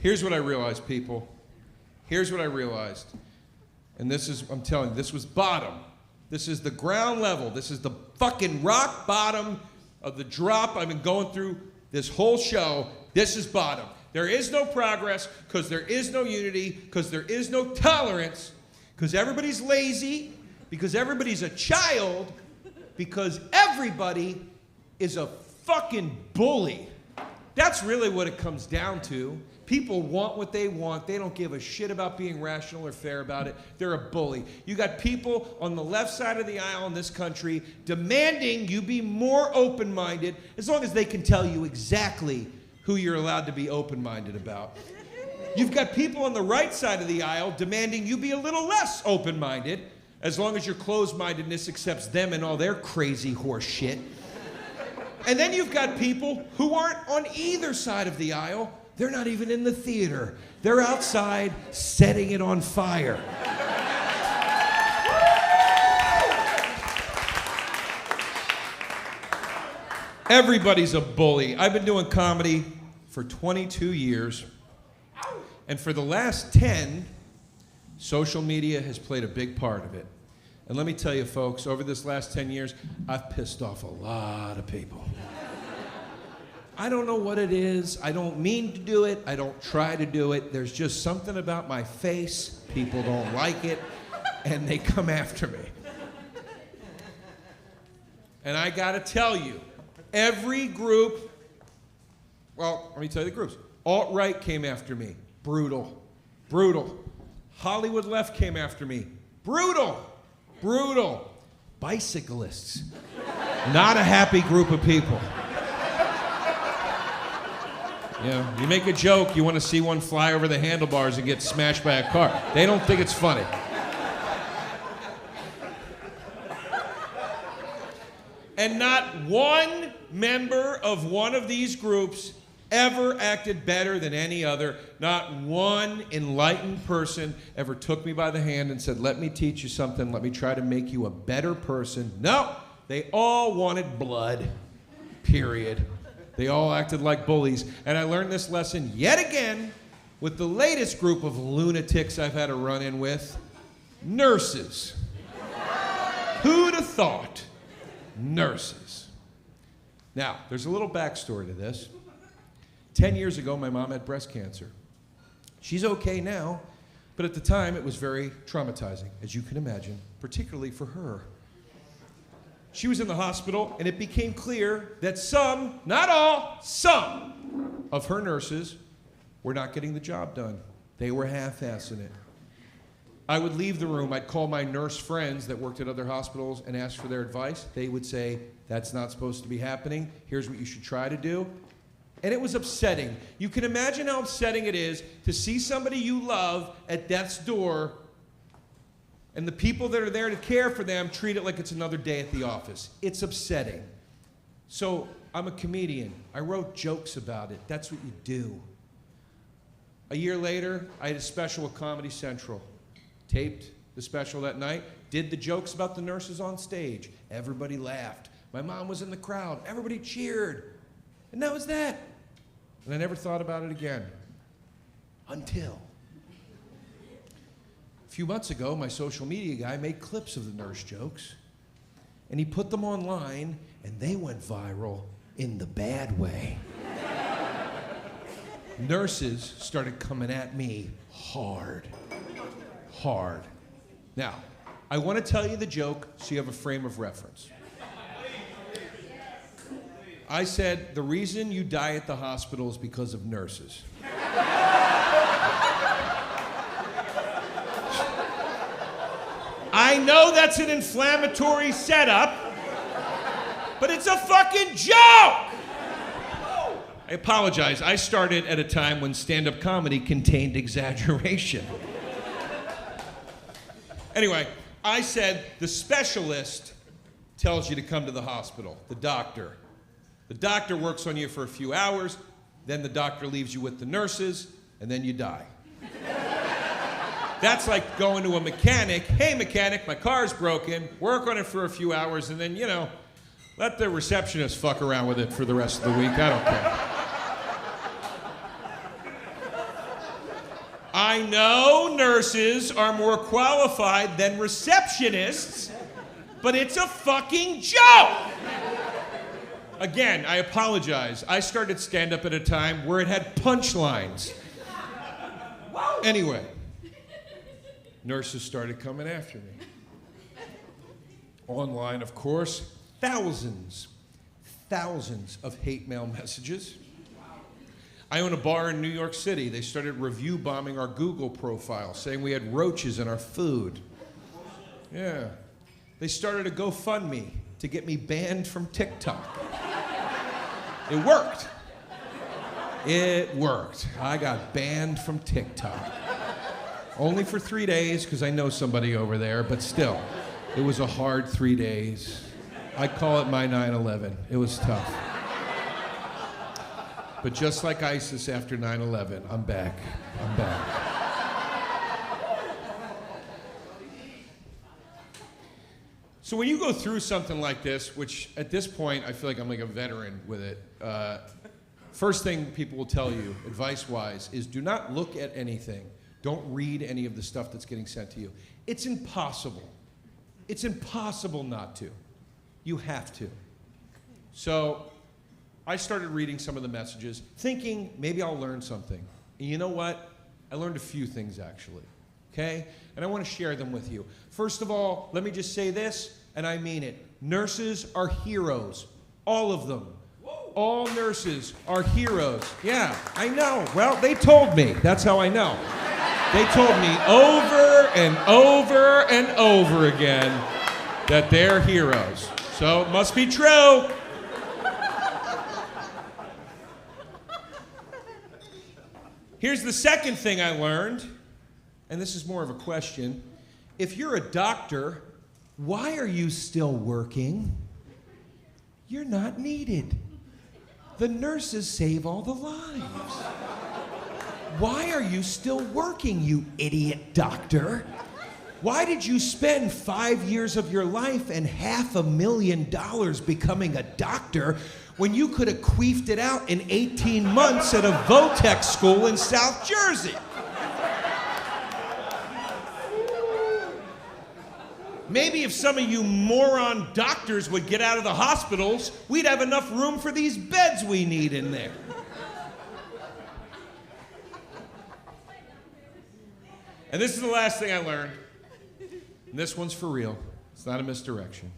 Here's what I realized, people. Here's what I realized. And this is, I'm telling you, this was bottom. This is the ground level. This is the fucking rock bottom of the drop I've been going through this whole show. This is bottom. There is no progress because there is no unity, because there is no tolerance, because everybody's lazy, because everybody's a child, because everybody is a fucking bully. That's really what it comes down to. People want what they want. They don't give a shit about being rational or fair about it. They're a bully. You got people on the left side of the aisle in this country demanding you be more open-minded, as long as they can tell you exactly who you're allowed to be open-minded about. You've got people on the right side of the aisle demanding you be a little less open-minded, as long as your closed-mindedness accepts them and all their crazy horse shit. And then you've got people who aren't on either side of the aisle. They're not even in the theater. They're outside setting it on fire. Everybody's a bully. I've been doing comedy for 22 years. And for the last 10, social media has played a big part of it. And let me tell you, folks, over this last 10 years, I've pissed off a lot of people. I don't know what it is. I don't mean to do it. I don't try to do it. There's just something about my face. People don't like it, and they come after me. And I gotta tell you, every group, well, let me tell you the groups. Alt-right came after me. Brutal. Brutal. Hollywood left came after me. Brutal. Brutal. Bicyclists. Not a happy group of people. You know, you make a joke, you want to see one fly over the handlebars and get smashed by a car. They don't think it's funny. And not one member of one of these groups ever acted better than any other. Not one enlightened person ever took me by the hand and said, let me teach you something, let me try to make you a better person. No, they all wanted blood, period. They all acted like bullies. And I learned this lesson yet again with the latest group of lunatics I've had a run-in with, nurses. Who'd have thought? Nurses. Now, there's a little backstory to this. 10 years ago, my mom had breast cancer. She's okay now, but at the time, it was very traumatizing, as you can imagine, particularly for her. She was in the hospital, and it became clear that some, not all, some of her nurses were not getting the job done. They were half-assing it. I would leave the room. I'd call my nurse friends that worked at other hospitals and ask for their advice. They would say, that's not supposed to be happening. Here's what you should try to do. And it was upsetting. You can imagine how upsetting it is to see somebody you love at death's door, and the people that are there to care for them treat it like it's another day at the office. It's upsetting. So I'm a comedian. I wrote jokes about it. That's what you do. A year later, I had a special at Comedy Central. Taped the special that night, did the jokes about the nurses on stage. Everybody laughed. My mom was in the crowd. Everybody cheered. And that was that. And I never thought about it again. Until a few months ago, my social media guy made clips of the nurse jokes, and he put them online, and they went viral in the bad way. Nurses started coming at me hard. Hard. Now, I want to tell you the joke so you have a frame of reference. I said, the reason you die at the hospital is because of nurses. I know that's an inflammatory setup, but it's a fucking joke! I apologize. I started at a time when stand-up comedy contained exaggeration. Anyway, I said the specialist tells you to come to the hospital, the doctor. The doctor works on you for a few hours, then the doctor leaves you with the nurses, and then you die. That's like going to a mechanic. Hey, mechanic, my car's broken. Work on it for a few hours, and then, you know, let the receptionist fuck around with it for the rest of the week. I don't care. I know nurses are more qualified than receptionists, but it's a fucking joke. Again, I apologize. I started stand-up at a time where it had punchlines. Anyway, nurses started coming after me. Online, of course, thousands of hate mail messages. I own a bar in New York City. They started review bombing our Google profile, saying we had roaches in our food. Yeah. They started a GoFundMe to get me banned from TikTok. It worked. It worked. I got banned from TikTok. Only for 3 days, because I know somebody over there, but still, it was a hard 3 days. I call it my 9/11. It was tough. But just like ISIS after 9/11, I'm back. I'm back. So when you go through something like this, which at this point I feel like I'm like a veteran with it, first thing people will tell you, advice-wise, is do not look at anything. Don't read any of the stuff that's getting sent to you. It's impossible. It's impossible not to. You have to. So I started reading some of the messages, thinking maybe I'll learn something. And you know what? I learned a few things, actually. Okay? And I want to share them with you. First of all, let me just say this, and I mean it. Nurses are heroes. All of them. All nurses are heroes. Yeah, I know. Well, they told me. That's how I know. They told me over and over and over again that they're heroes. So it must be true. Here's the second thing I learned, and this is more of a question. If you're a doctor, why are you still working? You're not needed. The nurses save all the lives. Why are you still working, you idiot doctor? Why did you spend 5 years of your life and $500,000 becoming a doctor when you could have queefed it out in 18 months at a Votech school in South Jersey? Maybe if some of you moron doctors would get out of the hospitals, we'd have enough room for these beds we need in there. And this is the last thing I learned. And this one's for real. It's not a misdirection.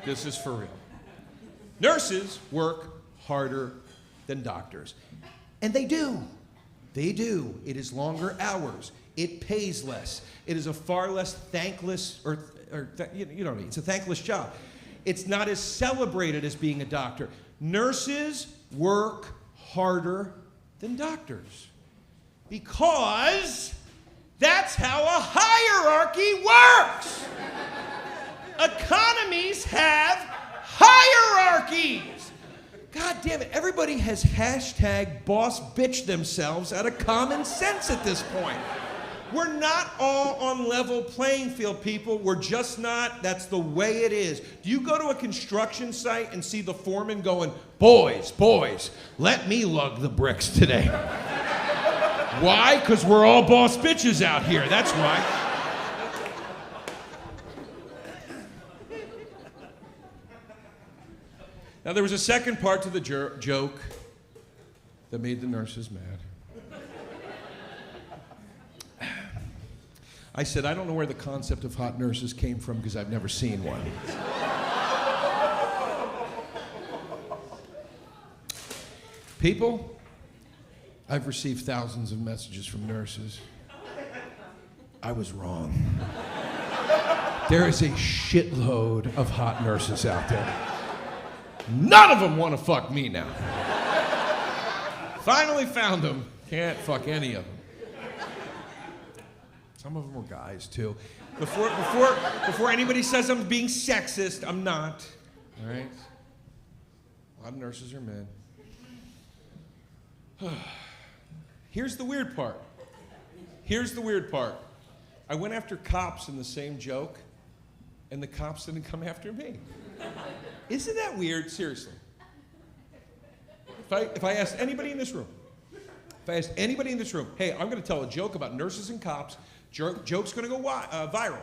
This is for real. Nurses work harder than doctors. And they do. They do. It is longer hours. It pays less. It is a far less thankless, you know what I mean, it's a thankless job. It's not as celebrated as being a doctor. Nurses work harder than doctors because that's how a hierarchy works. Economies have hierarchies. God damn it, everybody has hashtag boss bitch themselves out of common sense at this point. We're not all on level playing field, people. We're just not. That's the way it is. Do you go to a construction site and see the foreman going, boys, let me lug the bricks today? Why? Because we're all boss bitches out here. That's why. Now, there was a second part to the joke that made the nurses mad. I said, I don't know where the concept of hot nurses came from because I've never seen one. People, I've received thousands of messages from nurses. I was wrong. There is a shitload of hot nurses out there. None of them want to fuck me now. Finally found them. Can't fuck any of them. Some of them were guys, too. Before anybody says I'm being sexist, I'm not. All right? A lot of nurses are men. Here's the weird part. I went after cops in the same joke, and the cops didn't come after me. Isn't that weird? Seriously. If I asked anybody in this room, If I asked anybody in this room, hey, I'm going to tell a joke about nurses and cops, joke's going to go viral.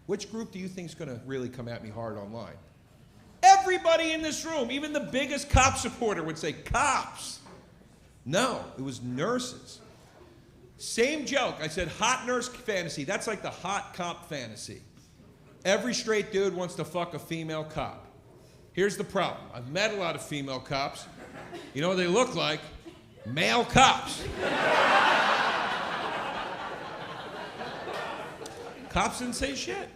Which group do you think is going to really come at me hard online? Everybody in this room, even the biggest cop supporter would say, cops. No, it was nurses. Same joke. I said hot nurse fantasy. That's like the hot cop fantasy. Every straight dude wants to fuck a female cop. Here's the problem. I've met a lot of female cops. You know what they look like? Male cops. Cops didn't say shit.